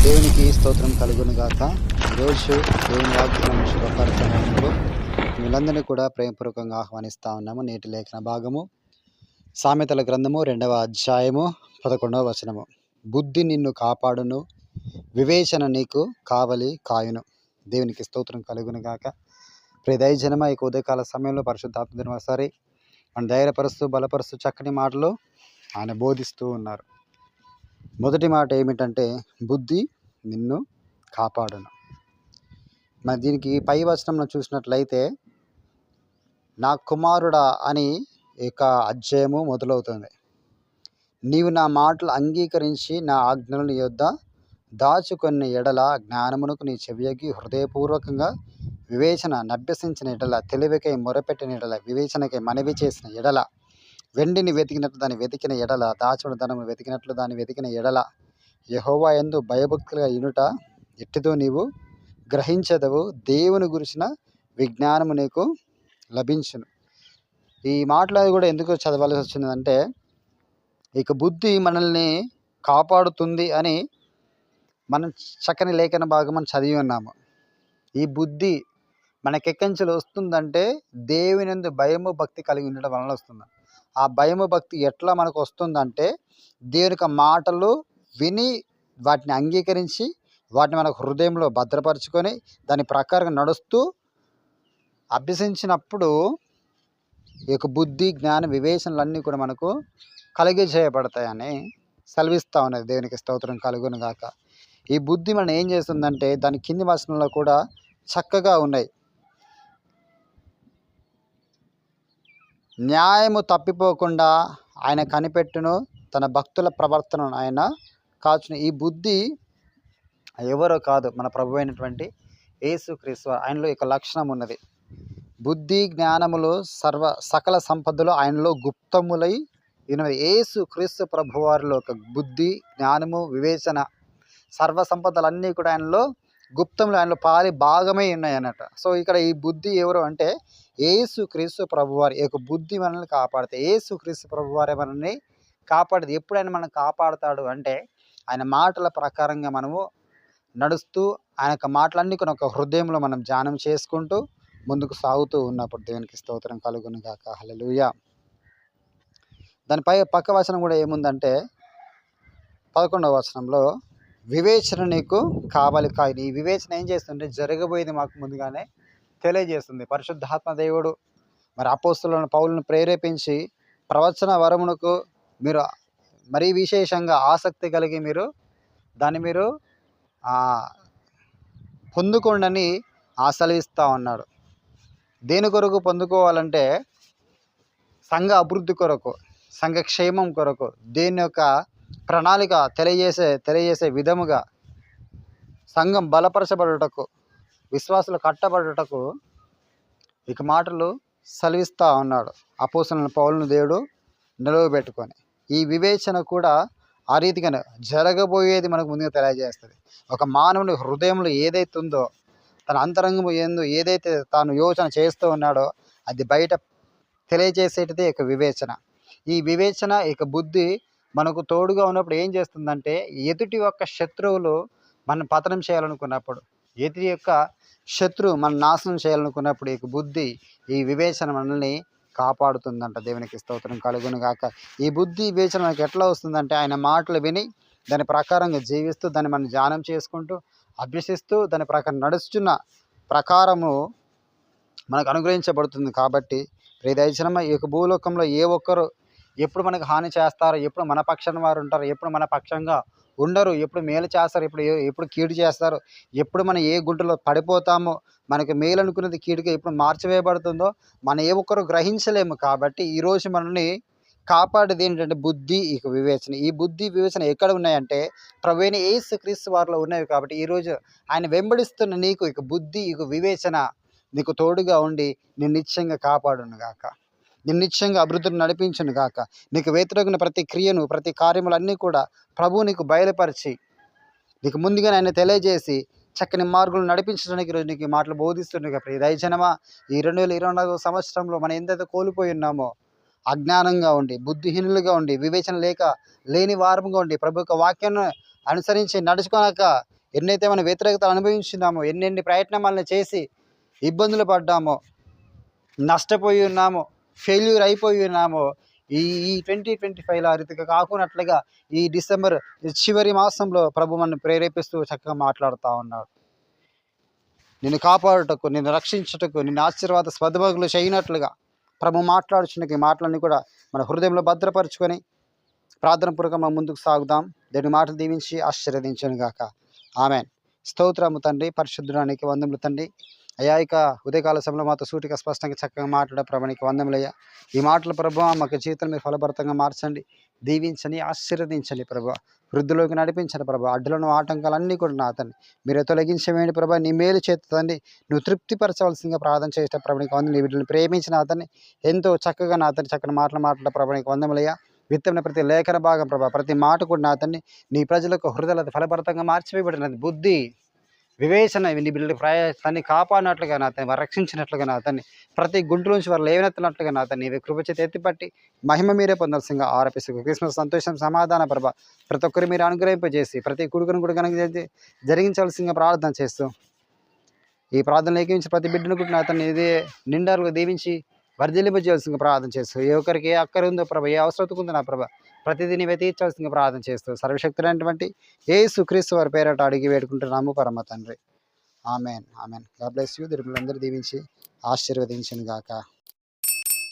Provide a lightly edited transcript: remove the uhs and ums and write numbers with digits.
దేవునికి స్తోత్రం కలుగును గాక. ఈరోజు దేవుని వాగ్దానం శుభకర్తనంలో వీళ్ళందరినీ కూడా ప్రేమపూర్వకంగా ఆహ్వానిస్తా ఉన్నాము. నేటి లేఖన భాగము సామెతల గ్రంథము 2వ అధ్యాయము 11వ వచనము. బుద్ధి నిన్ను కాపాడును, వివేచన నీకు కావలి కాయును. దేవునికి స్తోత్రం కలుగును గాక. ప్రియ దైవజనమా, ఈ ఉదయకాల సమయంలో పరిశుద్ధాత్మ ఒకసారి మన ధైర్యపరుస్తూ బలపరుస్తూ చక్కని మాటలు ఆయన బోధిస్తూ ఉన్నారు. మొదటి మాట ఏమిటంటే, బుద్ధి నిన్ను కాపాడును. మరి దీనికి పై వచనంలో చూసినట్లయితే, నా కుమారుడా అని ఇక అధ్యాయము మొదలవుతుంది. నీవు నా మాటలు అంగీకరించి నా ఆజ్ఞలను నీ యొద్ద దాచుకొన్న ఎడల, జ్ఞానమునకు నీ చెవియగి హృదయపూర్వకంగా వివేచన నభ్యసించిన ఎడల, తెలివికై మొరపెట్టిన ఎడల, వివేచనకై మనవి చేసిన ఎడల, వెండిని వెతికినట్లు దాన్ని వెతికిన ఎడల, దాచుడు ధనము వెతికినట్లు దాన్ని వెతికిన ఎడల, యెహోవా యందు భయభక్తులుగా ఇనుట ఎట్టిదో నీవు గ్రహించదవు, దేవుని గురించిన విజ్ఞానము నీకు లభించును. ఈ మాటలు కూడా ఎందుకు చదవాల్సి వచ్చిందంటే, ఇక బుద్ధి మనల్ని కాపాడుతుంది అని మనం చక్కని లేఖన భాగం మనం చదివి ఉన్నాము. ఈ బుద్ధి మనకెక్కంచెలు వస్తుందంటే దేవుని యందు భయము భక్తి కలిగి ఉండడం వలన వస్తుంది. ఆ భయము భక్తి ఎట్లా మనకు వస్తుందంటే, దేవుని యొక్క మాటలు విని వాటిని అంగీకరించి వాటిని మన హృదయంలో భద్రపరుచుకొని దాని ప్రకారంగా నడుస్తూ అభ్యసించినప్పుడు ఈ యొక్క బుద్ధి జ్ఞాన వివేచనలన్నీ కూడా మనకు కలిగజేయబడతాయని సెలవిస్తూ ఉన్నది. దేవునికి స్తోత్రం కలుగును గాక. ఈ బుద్ధి మనం ఏం చేస్తుందంటే, దాని కింది వచనంలో కూడా చక్కగా ఉన్నాయి. న్యాయము తప్పిపోకుండా ఆయన కనిపెట్టును, తన భక్తుల ప్రవర్తనను ఆయన కాచును. ఈ బుద్ధి ఎవరో కాదు, మన ప్రభు అయినటువంటి యేసుక్రీస్తు. ఆయనలో ఇక లక్షణం ఉన్నది. బుద్ధి జ్ఞానములు సకల సంపదలు ఆయనలో గుప్తములై ఉన్నది. యేసుక్రీస్తు ప్రభు వారిలో ఒక బుద్ధి జ్ఞానము వివేచన సర్వ సంపదలన్నీ కూడా ఆయనలో గుప్తములు, ఆయనలో పాలి భాగమై ఉన్నాయి అన్నట్టు. సో ఇక్కడ ఈ బుద్ధి ఎవరు అంటే, యేసుక్రీస్తు ప్రభువారి యొక్క బుద్ధి మనల్ని కాపాడితే, యేసుక్రీస్తు ప్రభువారే మనల్ని కాపాడేది. ఎప్పుడైనా మనం కాపాడుతాడు అంటే, ఆయన మాటల ప్రకారంగా మనము నడుస్తూ, ఆయన యొక్క మాటలన్నీ కూడా ఒక హృదయంలో మనం ధ్యానం చేసుకుంటూ ముందుకు సాగుతూ ఉన్నప్పుడు దేవునికి స్తోత్రం కలుగును గాక. హల్లెలూయా. దానిపై పక్క వచనం కూడా ఏముందంటే, 11వ వచనంలో, వివేచన నీకు కావాలి కాయని. ఈ వివేచన ఏం చేస్తుంటే, జరగబోయేది మాకు ముందుగానే తెలియజేస్తుంది. పరిశుద్ధాత్మ దేవుడు మరి అపోస్తలులను పౌలును ప్రేరేపించి ప్రవచన వరమునకు మీరు మరీ విశేషంగా ఆసక్తి కలిగి మీరు పొందుకోండి ఆశలిస్తూ ఉన్నాడు. దేని కొరకు పొందుకోవాలంటే, సంఘ అభివృద్ధి కొరకు, సంఘ క్షేమం కొరకు, దేని యొక్క ప్రణాళిక తెలియజేసే విధముగా సంఘం బలపరచబడుటకు, విశ్వాసులు కట్టబడుటకు ఇక మాటలు సెలవిస్తూ ఉన్నాడు. అపోస్తలుల పౌలును దేవుడు నిలవబెట్టుకొని ఈ వివేచన కూడా ఆ రీతిగానే జరగబోయేది మనకు ముందుగా తెలియజేస్తుంది. ఒక మానవుని హృదయంలో ఏదైతే ఉందో, తన అంతరంగము ఏందో, ఏదైతే తాను యోచన చేస్తూ ఉన్నాడో అది బయట తెలియజేసేటిదే ఇక వివేచన. ఈ వివేచన ఇక బుద్ధి మనకు తోడుగా ఉన్నప్పుడు ఏం చేస్తుందంటే, ఎదుటి యొక్క శత్రువులు మనం పతనం చేయాలనుకున్నప్పుడు, ఎదుటి యొక్క శత్రువు మనం నాశనం చేయాలనుకున్నప్పుడు ఇక బుద్ధి, ఈ వివేచన మనల్ని కాపాడుతుందంట. దేవునికి స్తోత్రం కలుగును గాక. ఈ బుద్ధి వివేచన మనకి ఎట్లా వస్తుందంటే, ఆయన మాటలు విని దాని ప్రకారంగా జీవిస్తూ, దాన్ని మనం ధ్యానం చేసుకుంటూ అభ్యసిస్తూ దాని ప్రకారం నడుస్తున్న ప్రకారము మనకు అనుగ్రహించబడుతుంది. కాబట్టి ప్రియ దైవజనమా, ఈ యొక్క భూలోకంలో ఏ ఒక్కరు ఎప్పుడు మనకు హాని చేస్తారో, ఎప్పుడు మన పక్షాన వారు ఉంటారు, ఎప్పుడు మన పక్షంగా ఉండరు, ఎప్పుడు మేలు చేస్తారు, ఎప్పుడు కీడు చేస్తారు, ఎప్పుడు మనం ఏ గుంటలో పడిపోతామో, మనకు మేలు అనుకున్నది కీడుగా ఎప్పుడు మార్చివేయబడుతుందో మనం ఏ ఒక్కరు గ్రహించలేము. కాబట్టి ఈరోజు మనల్ని కాపాడేది ఏంటంటే బుద్ధి ఇక వివేచన. ఈ బుద్ధి వివేచన ఎక్కడ ఉన్నాయంటే, ప్రభువైన యేసుక్రీస్తు వారిలో ఉన్నవి. కాబట్టి ఈరోజు ఆయన వెంబడిస్తున్న నీకు ఇక బుద్ధి ఇక వివేచన నీకు తోడుగా ఉండి నిన్ను నిత్యంగా కాపాడును గాక, నిన్ను నిత్యంగా అభివృద్ధిని నడిపించును గాక. నీకు వ్యతిరేకమైన ప్రతి క్రియను, ప్రతి కార్యములన్నీ కూడా ప్రభువు నీకు బయలుపరిచి, నీకు ముందుగానే ఆయన తెలియజేసి చక్కని మార్గంలో నడిపించడానికి ఈరోజు నీకు ఈ మాటలు బోధిస్తుండగా. ప్రియ దైవజనమా, ఈ 2024 సంవత్సరంలో మనం ఎంతైతే కోల్పోయి ఉన్నామో, అజ్ఞానంగా ఉండి, బుద్ధిహీనులుగా ఉండి, వివేచన లేని వారముగా ఉండి, ప్రభు యొక్క వాక్యాన్ని అనుసరించి నడుచుకోనక ఎన్నైతే మనం వ్యతిరేకతలు అనుభవించున్నామో, ఎన్నెన్ని ప్రయత్నాలను చేసి ఇబ్బందులు పడ్డామో, నష్టపోయి ఉన్నామో, ఫెయిల్యూర్ అయిపోయి ఉన్నామో, ఈ ఈ 2025లో ఆ రీతిగా కాకున్నట్లుగా ఈ డిసెంబర్ చివరి మాసంలో ప్రభు మనల్ని ప్రేరేపిస్తూ చక్కగా మాట్లాడుతూ ఉన్నాడు. నిన్ను కాపాడుటకు, నిన్ను రక్షించుటకు, నిన్ను ఆశీర్వాద స్వద్భగులు చేయనట్లుగా ప్రభు మాట్లాడుచున్న ఈ మాటలన్నీ కూడా మన హృదయంలో భద్రపరుచుకొని ప్రార్థన పూర్వకంగా ముందుకు సాగుదాం. దేవుని మాటలు దీవించి ఆశీర్వదించను గాక. ఆమెన్. స్తోత్రము తండ్రి, పరిశుద్ధుడానికి వందములు తండ్రి. అయ్యా, ఇక ఉదయకాల సమయంలో మాతో సూటిగా స్పష్టంగా చక్కగా మాట్లాడే ప్రభానికి వందములయ్యా. ఈ మాటల ప్రభావ మాకు జీవితం మీరు ఫలభరితంగా మార్చండి, దీవించండి, ఆశీర్వదించండి ప్రభా. వృద్ధిలోకి నడిపించండి ప్రభా. అడ్డులను ఆటంకాలన్నీ కూడా నా తండ్రి మీరు తొలగించవేయండి ప్రభా. నీ మేలు చేతండి నువ్వు తృప్తిపరచవలసిందిగా ప్రార్థన చేసిన ప్రభానికి వందలు. నీ బిడ్డలను ప్రేమించిన అతన్ని ఎంతో చక్కగా నా తండ్రి చక్కని మాట్లాడే ప్రభానికి వందములయ్యా. విత్తమైన ప్రతి లేఖన భాగం ప్రభా, ప్రతి మాట కూడా నా తండ్రి నీ ప్రజలకు హృదయాలు ఫలభరితంగా మార్చివేయబడినది. బుద్ధి వివేచన నీ బిడ్డల ప్రయాసాన్ని కాపాడినట్లుగా నా తన్ని, వారు రక్షించినట్లుగా నా తన్ని, ప్రతి గుంటు నుంచి వారు లేవనెత్తినట్లుగా నా తన్ని నీవే కృపచేత ఎత్తిపట్టి మహిమ మీరే పొందాల్సిందిగా ఆరోపిస్తూ క్రిస్మస్ సంతోషం సమాధాన ప్రభ ప్రతి ఒక్కరు మీరు అనుగ్రహింపజేసి ప్రతి కొడుకును కూడా కనుక జరిగించాల్సిందిగా ప్రార్థన చేస్తూ ఈ ప్రార్థనలు ఏకించి ప్రతి బిడ్డను కూడా నా తన్ని ఇదే నిండారుగా దీవించి వర్ధిల్లింపజేయాల్సిందిగా ప్రార్థన చేస్తూ ఏ ఒక్కరికి ఏ అక్కర ఉందో ప్రభ, ఏ అవసరం ఉందో నా ప్రభ ప్రతిదీ నీవే తీర్చాల్సిందిగా ప్రార్థన చేస్తూ సర్వశక్తులైనటువంటి యేసుక్రీస్తు వారి పేరట అడిగి వేడుకుంటున్నాము పరమ తండ్రి. Amen. Amen. God bless you. దేవులందరూ దీవించి ఆశీర్వదించును గాక.